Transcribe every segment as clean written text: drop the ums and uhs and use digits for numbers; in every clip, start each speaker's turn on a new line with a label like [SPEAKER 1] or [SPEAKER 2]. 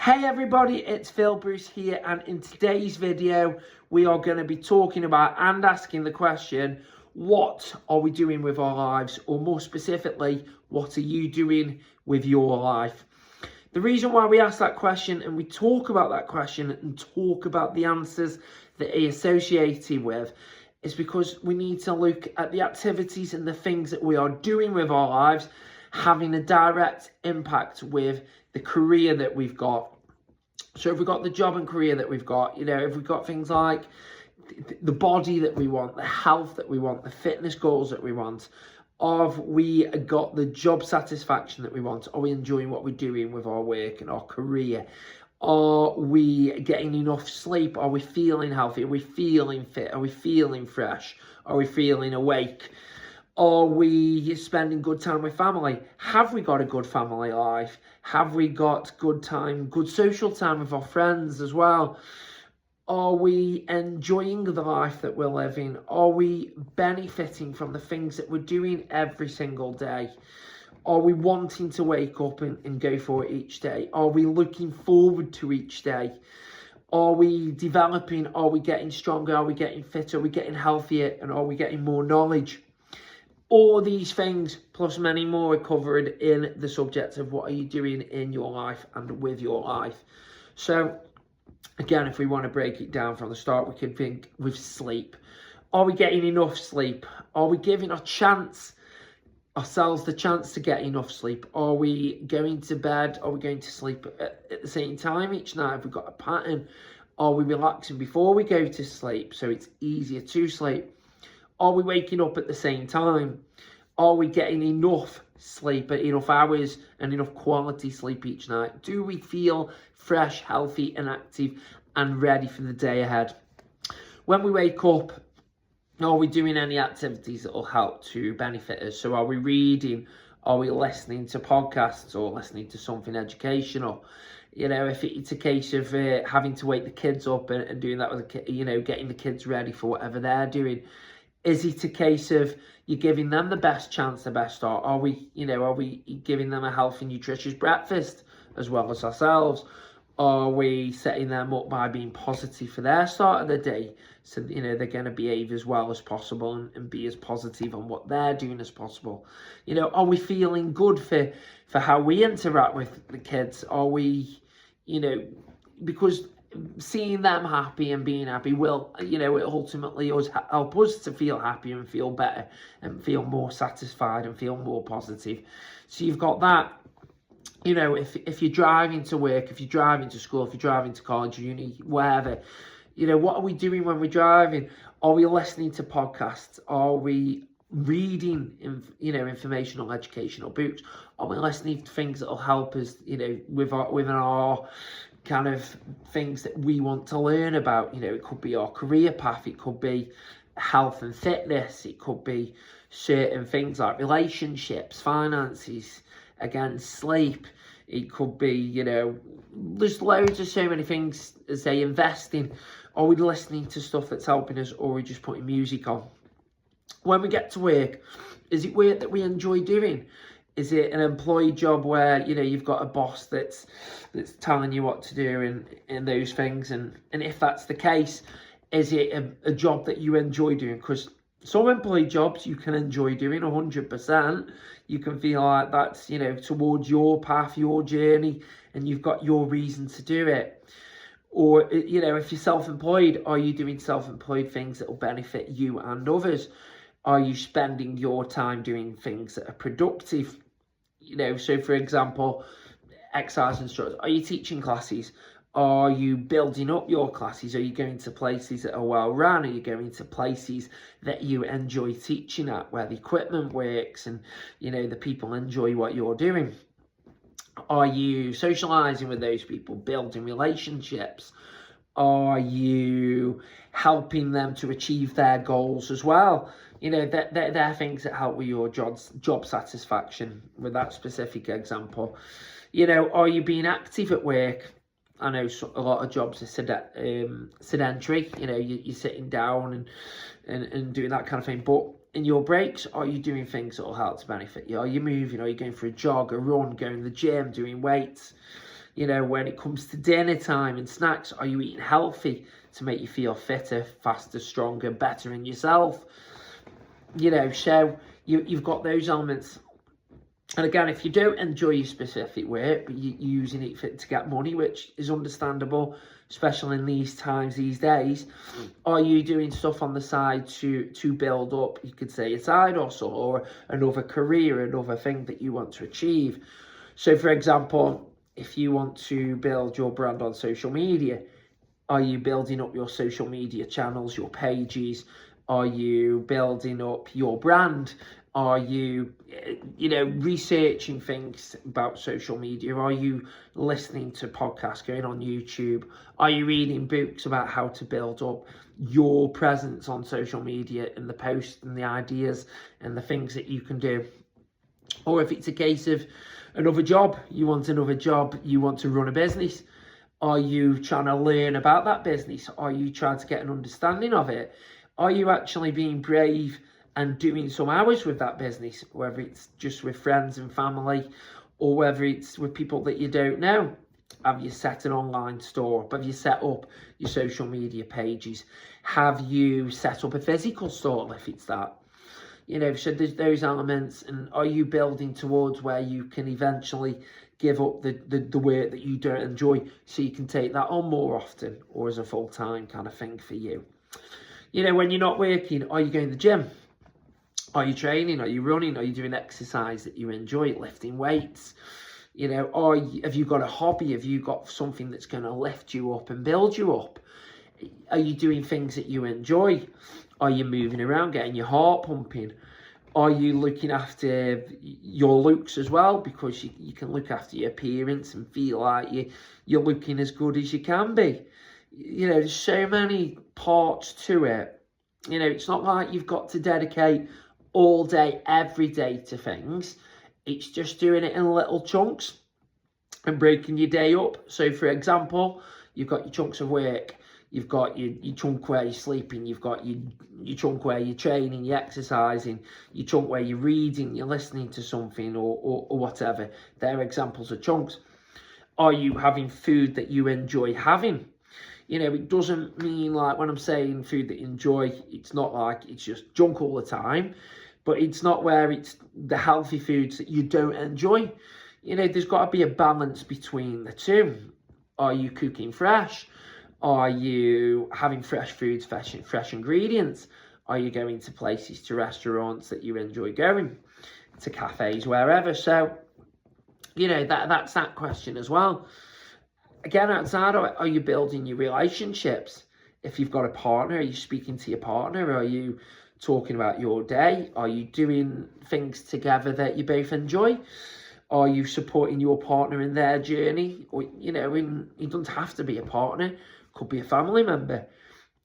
[SPEAKER 1] Hey everybody, it's Phil Bruce here, and in today's video we are going to be talking about and asking the question, what are we doing with our lives? Or more specifically, what are you doing with your life? The reason why we ask that question and we talk about that question and talk about the answers that are associated with is because we need to look at the activities and the things that we are doing with our lives having a direct impact with the career that we've got. So if we've got the job and career that we've got, if we've got things like the body that we want, the health that we want, the fitness goals that we want, have we got the job satisfaction that we want? Are we enjoying what we're doing with our work and our career? Are we getting enough sleep? Are we feeling healthy? Are we feeling fit? Are we feeling fresh? Are we feeling awake? Are we spending good time with family? Have we got a good family life? Have we got good time, good social time with our friends as well? Are we enjoying the life that we're living? Are we benefiting from the things that we're doing every single day? Are we wanting to wake up and go for it each day? Are we looking forward to each day? Are we developing? Are we getting stronger? Are we getting fitter? Are we getting healthier? And are we getting more knowledge? All these things, plus many more, are covered in the subject of what are you doing in your life and with your life. So, again, if we want to break it down from the start, we can think with sleep. Are we getting enough sleep? Are we giving ourselves the chance to get enough sleep? Are we going to bed? Are we going to sleep at the same time each night? Have we got a pattern? Are we relaxing before we go to sleep so it's easier to sleep? Are we waking up at the same time? Are we getting enough sleep, enough hours and enough quality sleep each night? Do we feel fresh, healthy and active and ready for the day ahead? When we wake up, are we doing any activities that will help to benefit us? So are we reading? Are we listening to podcasts or listening to something educational? If it's a case of having to wake the kids up and doing that with getting the kids ready for whatever they're doing. Is it a case of you're giving them the best chance, the best start? Are we giving them a healthy, nutritious breakfast as well as ourselves? Are we setting them up by being positive for their start of the day? So, they're going to behave as well as possible and be as positive on what they're doing as possible. Are we feeling good for how we interact with the kids? Are we, because seeing them happy and being happy will, it ultimately help us to feel happy and feel better and feel more satisfied and feel more positive. So you've got that. If you're driving to work, if you're driving to school, if you're driving to college, uni, wherever, what are we doing when we're driving? Are we listening to podcasts? Are we reading, informational, educational books? Are we listening to things that will help us, within our kind of things that we want to learn about? It could be our career path, it could be health and fitness, it could be certain things like relationships, finances, again, sleep. It could be, there's loads of so many things as they invest in. Are we listening to stuff that's helping us, or are we just putting music on? When we get to work, is it work that we enjoy doing? Is it an employee job where, you've got a boss that's telling you what to do and those things? And if that's the case, is it a job that you enjoy doing? Because some employee jobs you can enjoy doing 100%. You can feel like that's, towards your path, your journey, and you've got your reason to do it. Or, if you're self-employed, are you doing self-employed things that will benefit you and others? Are you spending your time doing things that are productive? So for example, exercise instructors, are you teaching classes? Are you building up your classes? Are you going to places that are well run? Are you going to places that you enjoy teaching at, where the equipment works and, the people enjoy what you're doing? Are you socializing with those people, building relationships? Are you helping them to achieve their goals as well? They're things that help with your job satisfaction with that specific example. Are you being active at work? I know a lot of jobs are sedentary. You're sitting down and doing that kind of thing. But in your breaks, are you doing things that will help to benefit you? Are you moving? Are you going for a jog, a run, going to the gym, doing weights? You know, when it comes to dinner time and snacks, are you eating healthy to make you feel fitter, faster, stronger, better in yourself? You know, so you've got those elements. And again, if you don't enjoy your specific work, but you're using it to get money, which is understandable, especially in these times, these days, are you doing stuff on the side to build up, you could say, a side hustle or another career, another thing that you want to achieve? So, for example, if you want to build your brand on social media, are you building up your social media channels, your pages? Are you building up your brand? Are you, researching things about social media? Are you listening to podcasts, going on YouTube? Are you reading books about how to build up your presence on social media and the posts and the ideas and the things that you can do? Or if it's a case of another job, you want another job, you want to run a business, are you trying to learn about that business? Are you trying to get an understanding of it? Are you actually being brave and doing some hours with that business, whether it's just with friends and family or whether it's with people that you don't know? Have you set an online store up? Have you set up your social media pages? Have you set up a physical store if it's that? You know, so there's those elements. And are you building towards where you can eventually give up the work that you don't enjoy so you can take that on more often or as a full-time kind of thing for you? You know, when you're not working, are you going to the gym? Are you training? Are you running? Are you doing exercise that you enjoy, lifting weights? You know, have you got a hobby? Have you got something that's going to lift you up and build you up? Are you doing things that you enjoy? Are you moving around, getting your heart pumping? Are you looking after your looks as well? Because you can look after your appearance and feel like you're looking as good as you can be. You know, there's so many parts to it. You know, it's not like you've got to dedicate all day, every day to things. It's just doing it in little chunks and breaking your day up. So, for example, you've got your chunks of work. You've got your chunk where you're sleeping. You've got your chunk where you're training, you're exercising. Your chunk where you're reading, you're listening to something or whatever. They're examples of chunks. Are you having food that you enjoy having? You know, it doesn't mean like when I'm saying food that you enjoy, it's not like it's just junk all the time. But it's not where it's the healthy foods that you don't enjoy. You know, there's got to be a balance between the two. Are you cooking fresh? Are you having fresh foods, fresh ingredients? Are you going to places, to restaurants that you enjoy going, to cafes, wherever? So, you know, that's that question as well. Again, outside of it, are you building your relationships? If you've got a partner, are you speaking to your partner? Are you talking about your day? Are you doing things together that you both enjoy? Are you supporting your partner in their journey? Or, you know, it doesn't have to be a partner. Could be a family member.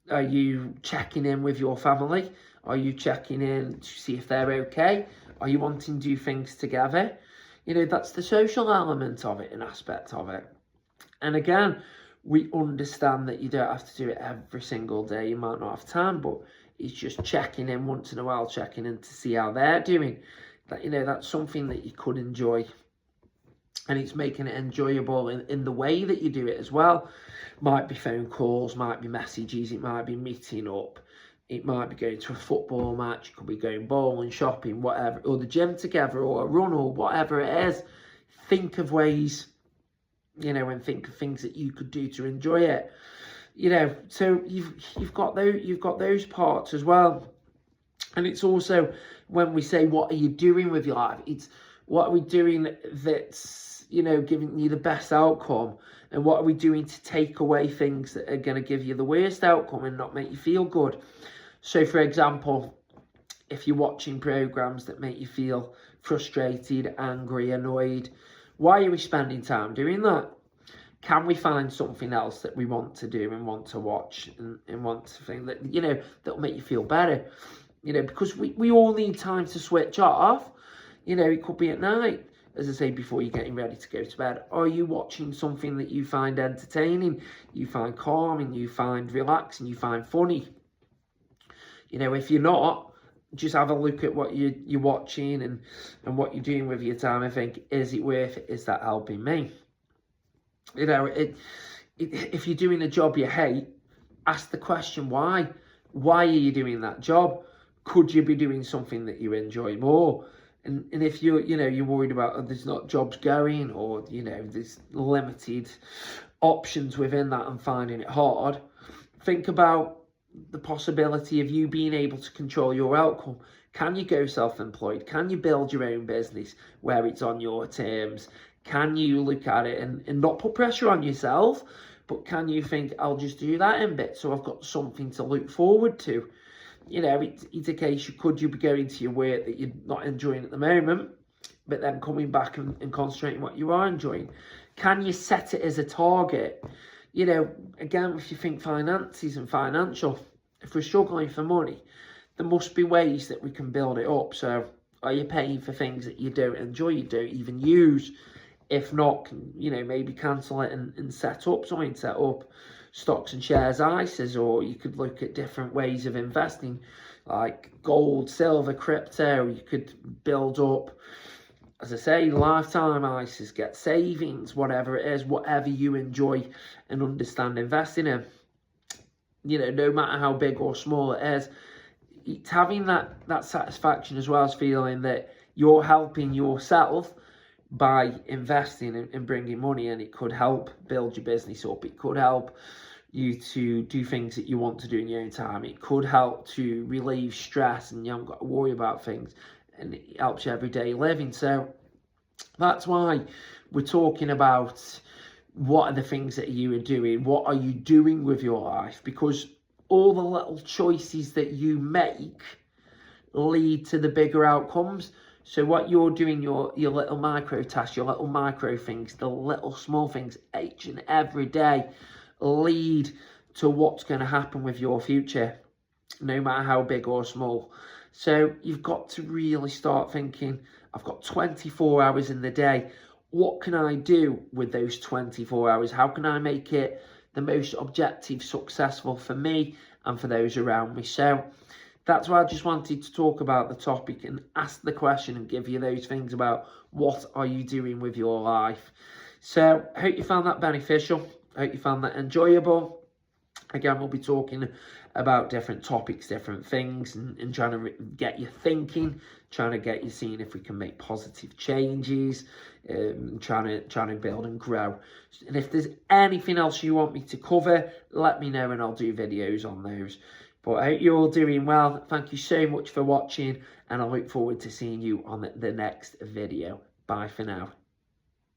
[SPEAKER 1] Are you checking in with your family? Are you checking in to see if they're okay? Are you wanting to do things together? You know, that's the social element of it, an aspect of it. And again, we understand that you don't have to do it every single day. You might not have time, but it's just checking in once in a while, checking in to see how they're doing. That, you know, that's something that you could enjoy. And it's making it enjoyable in the way that you do it as well. Might be phone calls, might be messages, it might be meeting up. It might be going to a football match, it could be going bowling, shopping, whatever, or the gym together, or a run, or whatever it is. Think of ways, you know, and think of things that you could do to enjoy it. You know, so you've got those parts as well. And it's also when we say, what are you doing with your life? It's what are we doing that's, you know, giving you the best outcome, and what are we doing to take away things that are going to give you the worst outcome and not make you feel good. So, for example, if you're watching programs that make you feel frustrated, angry, annoyed, why are we spending time doing that? Can we find something else that we want to do and want to watch and want to think that, you know, that'll make you feel better? You know, because we all need time to switch off. You know, it could be at night, as I say, before you're getting ready to go to bed. Are you watching something that you find entertaining, you find calming, you find relaxing, you find funny? You know, if you're not, just have a look at what you're watching and what you're doing with your time and think, is it worth it? Is that helping me? You know, if you're doing a job you hate, ask the question why. Why are you doing that job? Could you be doing something that you enjoy more? And if you're worried about there's not jobs going, or there's limited options within that and finding it hard, think about the possibility of you being able to control your outcome. Can you go self-employed? Can you build your own business where it's on your terms? Can you look at it and not put pressure on yourself, but can you think, I'll just do that in bits so I've got something to look forward to? It's a case, could you be going to your work that you're not enjoying at the moment, but then coming back and concentrating what you are enjoying? Can you set it as a target? Again, if you think finances and financial, if we're struggling for money, there must be ways that we can build it up. So are you paying for things that you don't enjoy, you don't even use? If not, maybe cancel it and set up something, set up stocks and shares ISAs, or you could look at different ways of investing like gold, silver, crypto. You could build up, as I say, lifetime ISAs, get savings, whatever it is, whatever you enjoy and understand investing in. No matter how big or small it is, it's having that satisfaction as well as feeling that you're helping yourself by investing and bringing money in. It could help build your business up. It could help you to do things that you want to do in your own time. It could help to relieve stress and you haven't got to worry about things, and it helps your everyday living. So that's why we're talking about what are the things that you are doing, what are you doing with your life, because all the little choices that you make lead to the bigger outcomes. So what you're doing, your little micro tasks, your little micro things, the little small things each and every day lead to what's going to happen with your future, no matter how big or small. So you've got to really start thinking, I've got 24 hours in the day. What can I do with those 24 hours? How can I make it the most objective, successful for me and for those around me? So that's why I just wanted to talk about the topic and ask the question and give you those things about what are you doing with your life. So I hope you found that beneficial. I hope you found that enjoyable. Again, we'll be talking about different topics, different things, and trying to get you thinking, trying to get you seeing if we can make positive changes, trying to build and grow. And if there's anything else you want me to cover, let me know and I'll do videos on those. But I hope you're all doing well. Thank you so much for watching, and I look forward to seeing you on the next video. Bye for now.